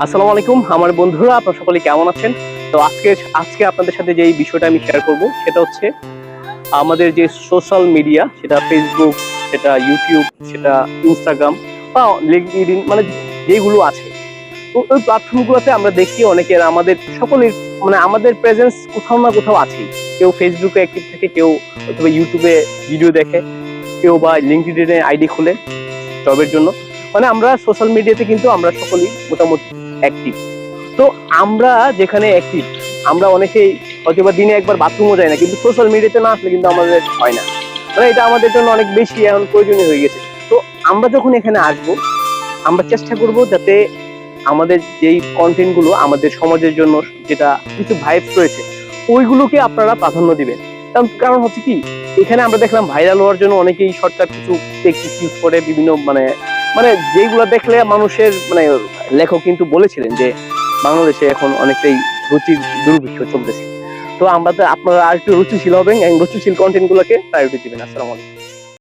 আসসালামু আলাইকুম আমার বন্ধুরা, আপনারা সকলে কেমন আছেন? তো আজকে আপনাদের সাথে যে এই বিষয়টা আমি শেয়ার করব সেটা হচ্ছে আমাদের যে সোশ্যাল মিডিয়া, সেটা ফেসবুক, সেটা ইউটিউব, সেটা ইনস্টাগ্রাম বা লিঙ্কডইন, মানে যেগুলো আছে। তো ওই প্ল্যাটফর্মগুলোতে আমরা দেখি অনেকের, আমাদের সকলের, মানে আমাদের প্রেজেন্স কোথাও না কোথাও আছেই। কেউ ফেসবুকে অ্যাক্টিভ থাকে, কেউ অথবা ইউটিউবে ভিডিও দেখে, কেউ বা লিঙ্কডইনে আইডি খুলে জবের জন্য। মানে আমরা সোশ্যাল মিডিয়াতে কিন্তু আমরা সকলেই মোটামুটি অ্যাক্টিভ। তো আমরা যেখানে অ্যাক্টিভ, আমরা অনেকেই হয়তো দিনে একবার বাথরুমও যাই না, কিন্তু সোশ্যাল মিডিয়াতে না আসলে কিন্তু আমাদের হয় না। মানে এটা আমাদের জন্য অনেক বেশি এখন প্রয়োজনীয় হয়ে গেছে। তো আমরা যখন এখানে আসব, আমরা চেষ্টা করব যাতে আমাদের যেই কন্টেন্ট গুলো আমাদের সমাজের জন্য, যেটা কিছু ভাইবস রয়েছে, ওইগুলোকে আপনারা প্রাধান্য দিবেন। কারণ হচ্ছে কি, এখানে আমরা দেখলাম ভাইরাল হওয়ার জন্য অনেকেই শর্টকাট কিছু টেকনিক ইউজ করে, বিভিন্ন মানে মানে যেগুলো দেখলে মানুষের, মানে লেখক কিন্তু বলেছিলেন যে বাংলাদেশে এখন অনেকটাই রুচির দুর্ভিক্ষ চলতেছে। তো আপনারা আর একটু রুচিশীল হবেন এবং রুচিশীল কন্টেন্ট গুলোকে প্রায়োরিটি দিবেন। আসসালামু আলাইকুম।